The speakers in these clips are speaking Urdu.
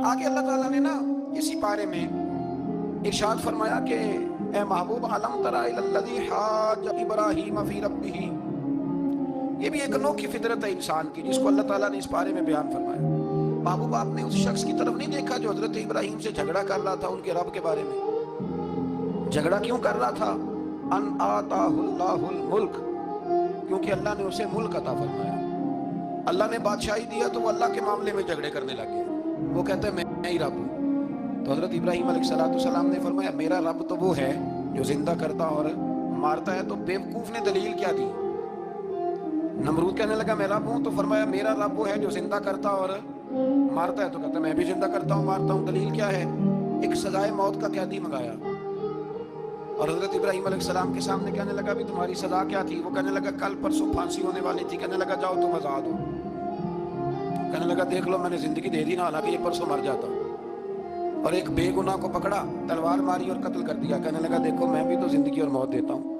آگے اللہ تعالیٰ نے نا اسی پارے میں ارشاد فرمایا کہ اے محبوب علم تری الی الذی حاج ابراہیم فی ربہ، یہ بھی ایک انوکھی فطرت ہے انسان کی جس کو اللہ تعالیٰ نے اس بارے میں بیان فرمایا۔ محبوب آپ نے اس شخص کی طرف نہیں دیکھا جو حضرت ابراہیم سے جھگڑا کر رہا تھا ان کے رب کے بارے میں؟ جھگڑا کیوں کر رہا تھا؟ ان آتاہ اللہ الملک، کیونکہ اللہ نے اسے ملک عطا فرمایا۔ اللہ نے بادشاہی دیا تو وہ اللہ کے معاملے میں جھگڑے کرنے لگ گیا، وہ کہتا ہے میں ہی رب ہوں۔ تو حضرت ابراہیم علیہ السلام نے فرمایا میرا رب تو وہ ہے جو زندہ کرتا اور مارتا ہے۔ تو بیوقوف نے دلیل کیا دی؟ نمرود کہنے لگا میں رب ہوں، تو فرمایا میرا رب وہ ہے جو زندہ کرتا اور مارتا ہے، تو کہتا ہے میں بھی زندہ کرتا ہوں مارتا ہوں، دلیل کیا ہے؟ ایک سزائے موت کا قیدی منگایا، اور حضرت ابراہیم علیہ السلام کے سامنے کہنے لگا بھی تمہاری سزا کیا تھی؟ وہ کہنے لگا کل پرسوں پھانسی ہونے والی تھی، کہنے لگا جاؤ تم آزاد ہو۔ کہنے لگا دیکھ لو میں نے زندگی دے دی نا، حالانکہ یہ پرسوں مر جاتا۔ اور ایک بے گناہ کو پکڑا، تلوار ماری اور قتل کر دیا، کہنے لگا دیکھو میں بھی تو زندگی اور موت دیتا ہوں۔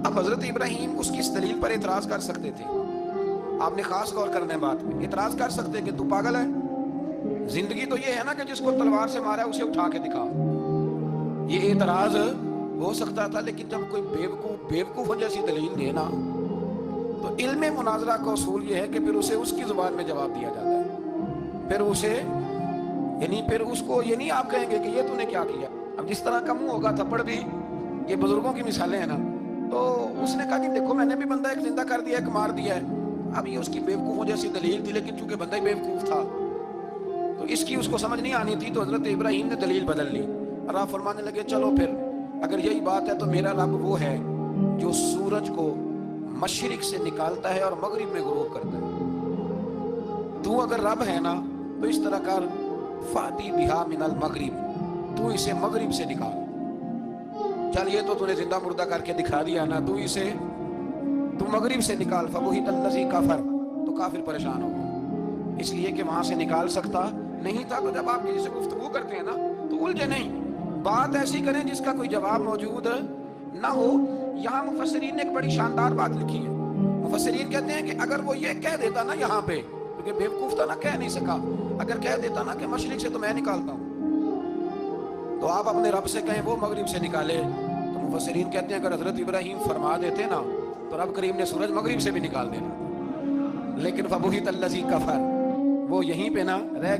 اب حضرت ابراہیم اس کی اس دلیل پر اعتراض کر سکتے تھے، آپ نے خاص غور کرنا ہے بات میں، اعتراض کر سکتے کہ تو پاگل ہے، زندگی تو یہ ہے نا کہ جس کو تلوار سے مارا ہے اسے اٹھا کے دکھا، یہ اعتراض ہو سکتا تھا۔ لیکن جب کوئی بیوقوف جیسی دلیل دے نا، تو علم مناظرہ کا اصول یہ ہے کہ پھر اسے اس کی زبان میں جواب دیا جاتا ہے، پھر اسے پھر اس کو یہ نہیں آپ کہیں گے کہ یہ تو نے کیا کیا۔ اب جس طرح کا منہ ہوگا تھپڑ بھی، یہ بزرگوں کی مثالیں ہیں نا، تو اس نے کہا کہ دیکھو میں نے بھی بندہ ایک زندہ کر دیا، ایک مار دیا ہے۔ اب یہ اس کی بیوقوفوں جیسی دلیل تھی، لیکن چونکہ بندہ ہی بیوقوف تھا تو اس کی اس کو سمجھ نہیں آنی تھی، تو حضرت ابراہیم نے دلیل بدل لی اور آپ فرمانے لگے چلو پھر اگر یہی بات ہے تو میرا رب وہ ہے جو سورج کو مشرق سے نکالتا ہے اور مغرب میں غروب کرتا ہے۔ تو اگر رب ہے نا تو اس طرح کر، فاتی بہا من المغرب، تو اسے مغرب سے نکال۔ چل یہ تو نے زندہ مردہ کر کے دکھا دیا نا، تو مغرب سے نکال۔ فبہت الذی کفر، تو کافر پریشان ہو گیا، اس لیے کہ وہاں سے نکال سکتا نہیں تھا۔ تو جب آپ کسی سے گفتگو کرتے ہیں نا تو الجھے نہیں، بات ایسی کریں جس کا کوئی جواب موجود نہ ہو۔ یہاں مفسرین نے ایک بڑی شاندار بات لکھی ہے، مفسرین کہتے ہیں کہ اگر وہ یہ کہہ دیتا نا یہاں پہ، کیونکہ بیوقوف تھا نا، کہہ نہیں سکا، اگر کہہ دیتا نا کہ مشرق سے تو میں نکالتا ہوں، تو آپ اپنے رب سے کہیں وہ مغرب سے نکالے، تو مفسرین کہتے ہیں اگر حضرت ابراہیم فرما دیتے نا تو رب کریم نے سورج مغرب سے بھی نکال دینا، لیکن فبہت الذی کفر، وہ یہیں پہ نہ رہ